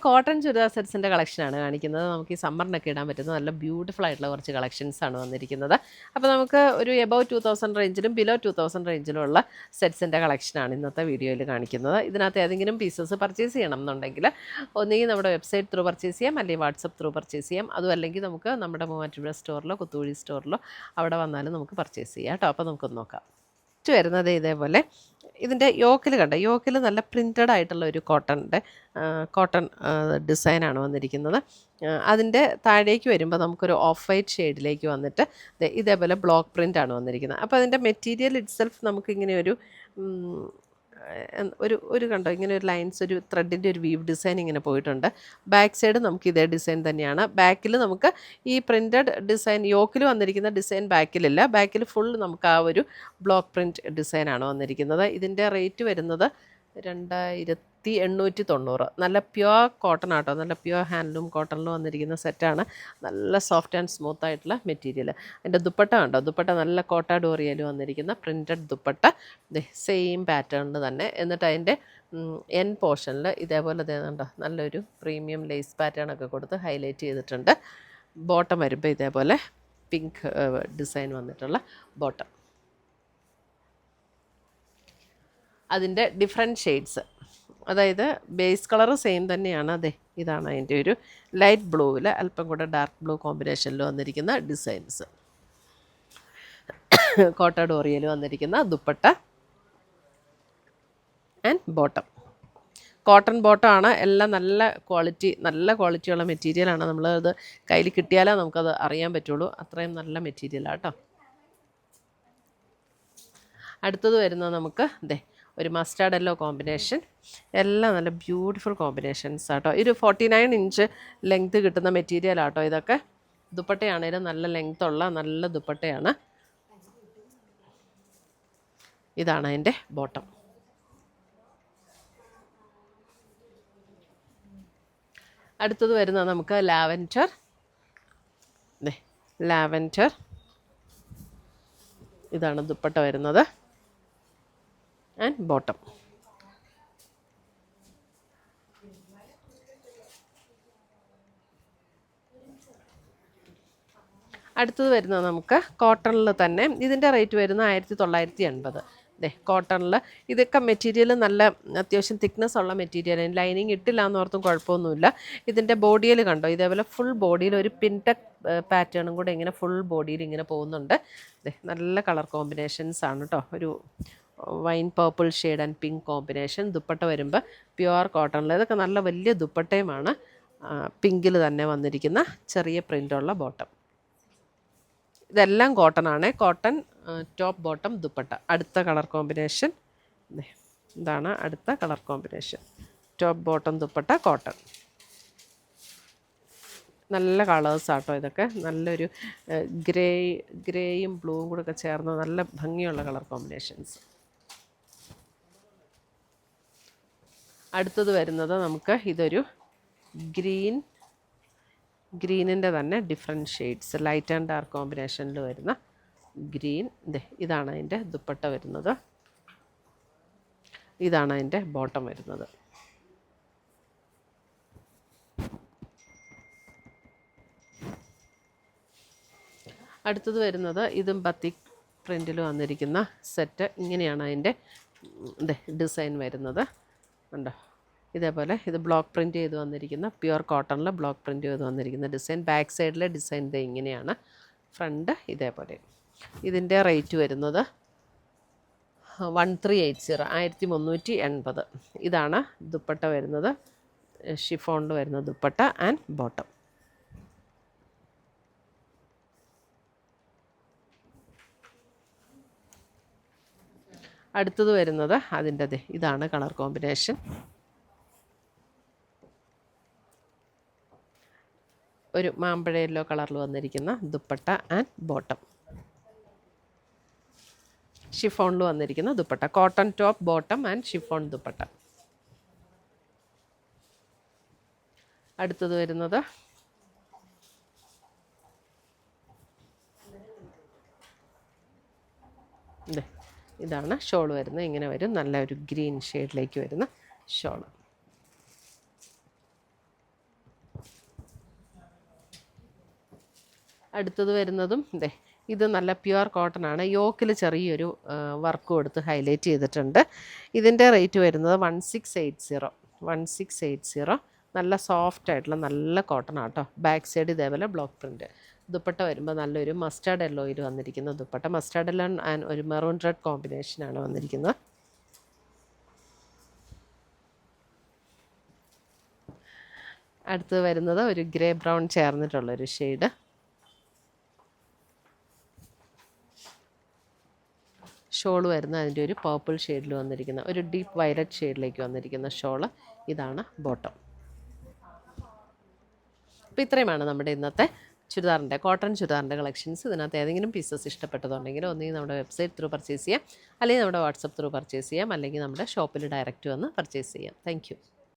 Cotton churidar സെറ്റ്സിൻ്റെ കളക്ഷനാണ് കാണിക്കുന്നത്. നമുക്ക് ഈ സമ്മറിനൊക്കെ ഇടാൻ പറ്റുന്ന നല്ല ബ്യൂട്ടിഫുൾ ആയിട്ടുള്ള കുറച്ച് കളക്ഷൻസാണ് വന്നിരിക്കുന്നത്. അപ്പോൾ നമുക്ക് ഒരു എബവ് 2000 റേഞ്ചിലും ബിലോ 2000 റേഞ്ചിലും ഉള്ള സെറ്റ്സിൻ്റെ കളക്ഷനാണ് ഇന്നത്തെ വീഡിയോയിൽ കാണിക്കുന്നത്. ഇതിനകത്ത് ഏതെങ്കിലും പീസസ് പർച്ചേസ് ചെയ്യണം എന്നുണ്ടെങ്കിൽ ഒന്നുകിൽ നമ്മുടെ വെബ്സൈറ്റ് ത്രൂ പർച്ചേസ് ചെയ്യാം, അല്ലെങ്കിൽ വാട്സപ്പ് ത്രൂ പർച്ചേസ് ചെയ്യാം. അതും അല്ലെങ്കിൽ നമുക്ക് നമ്മുടെ മൂവാറ്റുപുഴ സ്റ്റോറിലോ കുത്തുകുഴി സ്റ്റോറിലോ അവിടെ വന്നാലും നമുക്ക് പർച്ചേസ് ചെയ്യാം കേട്ടോ. അപ്പോൾ നമുക്കൊന്ന് നോക്കാം. വരുന്നത് ഇതേപോലെ ഇതിൻ്റെ യോക്കിൽ കണ്ട യോക്കിൽ നല്ല പ്രിൻറ്റഡ് ആയിട്ടുള്ള ഒരു കോട്ടൺ ഡിസൈനാണ് വന്നിരിക്കുന്നത്. അതിൻ്റെ താഴേക്ക് വരുമ്പോൾ നമുക്കൊരു ഓഫ് വൈറ്റ് ഷെയ്ഡിലേക്ക് വന്നിട്ട് ഇതേപോലെ ബ്ലോക്ക് പ്രിൻ്റാണ് വന്നിരിക്കുന്നത്. അപ്പോൾ അതിൻ്റെ മെറ്റീരിയൽ ഇറ്റ്സെൽഫ് നമുക്കിങ്ങനെ ഒരു കണ്ടോ ഇങ്ങനെ ഒരു ലൈൻസ്, ഒരു ത്രെഡിൻ്റെ ഒരു വീവ് ഡിസൈൻ ഇങ്ങനെ പോയിട്ടുണ്ട്. ബാക്ക് സൈഡ് നമുക്ക് ഇതേ ഡിസൈൻ തന്നെയാണ്. ബാക്കിൽ നമുക്ക് ഈ പ്രിൻറ്റഡ് ഡിസൈൻ യോക്കിൽ വന്നിരിക്കുന്ന ഡിസൈൻ ബാക്കിലില്ല. ബാക്കിൽ ഫുൾ നമുക്ക് ആ ഒരു ബ്ലോക്ക് പ്രിൻറ്റ് ഡിസൈനാണ് വന്നിരിക്കുന്നത്. ഇതിൻ്റെ റേറ്റ് വരുന്നത് 2890. നല്ല പ്യുവർ കോട്ടൺ ആട്ടോ, നല്ല പ്യുവർ ഹാൻഡ്ലൂം കോട്ടണിൽ വന്നിരിക്കുന്ന സെറ്റാണ്. നല്ല സോഫ്റ്റ് ആൻഡ് സ്മൂത്ത് ആയിട്ടുള്ള മെറ്റീരിയൽ. അതിൻ്റെ ദുപ്പട്ട കണ്ടോ, ദുപ്പട്ട നല്ല കോട്ട ഡോറിയയിൽ വന്നിരിക്കുന്ന പ്രിൻറ്റഡ് ദുപ്പട്ട, സെയിം പാറ്റേണിൽ തന്നെ. എന്നിട്ട് അതിൻ്റെ എൻ പോർഷനിൽ ഇതേപോലെ കണ്ടോ നല്ലൊരു പ്രീമിയം ലേസ് പാറ്റേണൊക്കെ കൊടുത്ത് ഹൈലൈറ്റ് ചെയ്തിട്ടുണ്ട്. ബോട്ടം വരുമ്പോൾ ഇതേപോലെ പിങ്ക് ഡിസൈൻ വന്നിട്ടുള്ള ബോട്ടം. അതിൻ്റെ ഡിഫറെൻറ്റ് ഷെയ്ഡ്സ്, അതായത് ബേസ് കളർ സെയിം തന്നെയാണ്. അതെ ഇതാണ് അതിൻ്റെ ഒരു ലൈറ്റ് ബ്ലൂവിൽ അല്പം കൂടെ ഡാർക്ക് ബ്ലൂ കോമ്പിനേഷനിൽ വന്നിരിക്കുന്ന ഡിസൈൻസ്. കോട്ട ഡോറിയയിൽ വന്നിരിക്കുന്ന ദുപ്പട്ട ആൻഡ് ബോട്ടം. കോട്ടൺ ബോട്ടമാണ്. എല്ലാം നല്ല ക്വാളിറ്റിയുള്ള മെറ്റീരിയലാണ്. നമ്മളത് കയ്യിൽ കിട്ടിയാലേ നമുക്കത് അറിയാൻ പറ്റുള്ളൂ. അത്രയും നല്ല മെറ്റീരിയലാണ് കേട്ടോ. അടുത്തത് വരുന്നത് നമുക്ക് ഒരു മസ്റ്റാർഡ് യെല്ലോ കോമ്പിനേഷൻ. എല്ലാം നല്ല ബ്യൂട്ടിഫുൾ കോമ്പിനേഷൻസ് ആട്ടോ. ഒരു 49 ഇഞ്ച് ലെങ്ത്ത് കിട്ടുന്ന മെറ്റീരിയൽ ആട്ടോ ഇതൊക്കെ. ദുപ്പട്ടയാണേലും നല്ല ലെങ്ത്തുള്ള നല്ല ദുപ്പട്ടയാണ്. ഇതാണ് അതിൻ്റെ ബോട്ടം. അടുത്തത് വരുന്നത് നമുക്ക് ലാവൻഡർ. ഇതാണ് ദുപ്പട്ട വരുന്നത് ആൻഡ് ബോട്ടം. അടുത്തത് വരുന്നത് നമുക്ക് കോട്ടണിൽ തന്നെ. ഇതിൻ്റെ റേറ്റ് വരുന്നത് 1980. കോട്ടണിൽ ഇതൊക്കെ മെറ്റീരിയൽ നല്ല അത്യാവശ്യം തിക്നെസ് ഉള്ള മെറ്റീരിയൽ. ലൈനിങ് ഇട്ടില്ല എന്നോർത്തും കുഴപ്പമൊന്നുമില്ല. ഇതിൻ്റെ ബോഡിയിൽ കണ്ടോ ഇതേപോലെ ഫുൾ ബോഡിയിൽ ഒരു പിൻടെക് പാറ്റേണും കൂടെ ഇങ്ങനെ ഫുൾ ബോഡിയിൽ ഇങ്ങനെ പോകുന്നുണ്ട്. നല്ല കളർ കോമ്പിനേഷൻസ് ആണ് കേട്ടോ. ഒരു wine purple shade and pink combination. Dupatta വരുമ്പോൾ പ്യുവർ കോട്ടണിൽ. ഇതൊക്കെ നല്ല വലിയ ദുപ്പട്ടയുമാണ്. പിങ്കിൽ തന്നെ വന്നിരിക്കുന്ന ചെറിയ പ്രിൻ്റുള്ള ബോട്ടം. ഇതെല്ലാം കോട്ടൺ ആണ്. Cotton top bottom dupatta. അടുത്ത കളർ കോമ്പിനേഷൻ ഇതാണ്. അടുത്ത colour combination top bottom dupatta cotton. നല്ല കളേഴ്സ് ആട്ടോ ഇതൊക്കെ. നല്ലൊരു ഗ്രേയും ബ്ലൂവും കൂടെ ഒക്കെ ചേർന്ന് നല്ല ഭംഗിയുള്ള കളർ കോമ്പിനേഷൻസ്. അടുത്തത് വരുന്നത് നമുക്ക് ഇതൊരു ഗ്രീനിൻ്റെ തന്നെ different shades, light and dark കോമ്പിനേഷനിൽ വരുന്ന ഗ്രീൻ. ഇതാണ് അതിൻ്റെ ദുപ്പട്ട വരുന്നത്. ഇതാണ് അതിൻ്റെ ബോട്ടം വരുന്നത്. അടുത്തത് വരുന്നത് ഇതും ബത്തിക് പ്രിൻറ്റിൽ വന്നിരിക്കുന്ന സെറ്റ്. ഇങ്ങനെയാണ് അതിൻ്റെ ഡിസൈൻ വരുന്നത്. ഉണ്ടോ ഇതേപോലെ. ഇത് ബ്ലോക്ക് പ്രിൻറ്റ് ചെയ്ത് വന്നിരിക്കുന്ന പ്യുവർ കോട്ടണിൽ ബ്ലോക്ക് പ്രിൻറ്റ് ചെയ്ത് വന്നിരിക്കുന്ന ഡിസൈൻ. ബാക്ക് സൈഡിലെ ഡിസൈൻ ഇങ്ങനെയാണ്. ഫ്രണ്ട് ഇതേപോലെ. ഇതിൻ്റെ റേറ്റ് വരുന്നത് 1380, 1380. ഇതാണ് ദുപ്പട്ട വരുന്നത്. ഷിഫോണിൽ വരുന്ന ദുപ്പട്ട ആൻഡ് ബോട്ടം. അടുത്തത് വരുന്നത് അതിൻ്റെ ഇതാണ് കളർ കോമ്പിനേഷൻ. ഒരു മാമ്പഴ യെല്ലോ കളറിൽ വന്നിരിക്കുന്ന ദുപ്പട്ട ആൻഡ് ബോട്ടം. ഷിഫോണിൽ വന്നിരിക്കുന്ന dupatta. Cotton top bottom and chiffon dupatta. അടുത്തത് വരുന്നത് ഇതാണ് ഷോൾ വരുന്നത്. ഇങ്ങനെ വരും. നല്ല ഒരു ഗ്രീൻ ഷെയ്ഡിലേക്ക് വരുന്ന ഷോൾ. അടുത്തത് വരുന്നതും ഇത് നല്ല പ്യുവർ കോട്ടൺ ആണ്. യോക്കിൽ ചെറിയൊരു വർക്ക് കൊടുത്ത് ഹൈലൈറ്റ് ചെയ്തിട്ടുണ്ട്. ഇതിൻ്റെ റേറ്റ് വരുന്നത് 1680. നല്ല സോഫ്റ്റ് ആയിട്ടുള്ള നല്ല കോട്ടൺ ആട്ടോ. ബാക്ക് സൈഡ് ഇതേപോലെ ബ്ലോക്ക് പ്രിൻറ്റ്. ദുപ്പട്ട വരുമ്പോൾ നല്ലൊരു മസ്റ്റാർഡ് യെല്ലോയിൽ വന്നിരിക്കുന്ന ദുപ്പട്ട. മസ്റ്റാർഡ് യെല്ലോ ആൻഡ് ഒരു മെറൂൺ റെഡ് കോമ്പിനേഷനാണ് വന്നിരിക്കുന്നത്. അടുത്തത് വരുന്നത് ഒരു ഗ്രേ ബ്രൗൺ ചേർന്നിട്ടുള്ളൊരു ഷെയ്ഡ്. ഷോൾ വരുന്ന അതിൻ്റെ ഒരു പർപ്പിൾ ഷെയ്ഡിൽ വന്നിരിക്കുന്ന ഒരു ഡീപ്പ് വയലറ്റ് ഷെയ്ഡിലേക്ക് വന്നിരിക്കുന്ന ഷോള്. ഇതാണ് ബോട്ടം. അപ്പോൾ ഇത്രയുമാണ് നമ്മുടെ ഇന്നത്തെ ചുരിദാറിൻ്റെ കോട്ടൺ ചുരിദാറിൻ്റെ കളക്ഷൻസ്. ഇതിനകത്ത് ഏതെങ്കിലും പീസസ് ഇഷ്ടപ്പെട്ടതുണ്ടെങ്കിൽ ഒന്നുകിൽ നമ്മുടെ വെബ്സൈറ്റ് ത്രൂ പർച്ചേസ് ചെയ്യാം, അല്ലെങ്കിൽ നമ്മുടെ വാട്സപ്പ് ത്രൂ പർച്ചേസ് ചെയ്യാം, അല്ലെങ്കിൽ നമ്മുടെ ഷോപ്പിൽ ഡയറക്റ്റ് വന്ന് പർച്ചേസ് ചെയ്യാം. താങ്ക്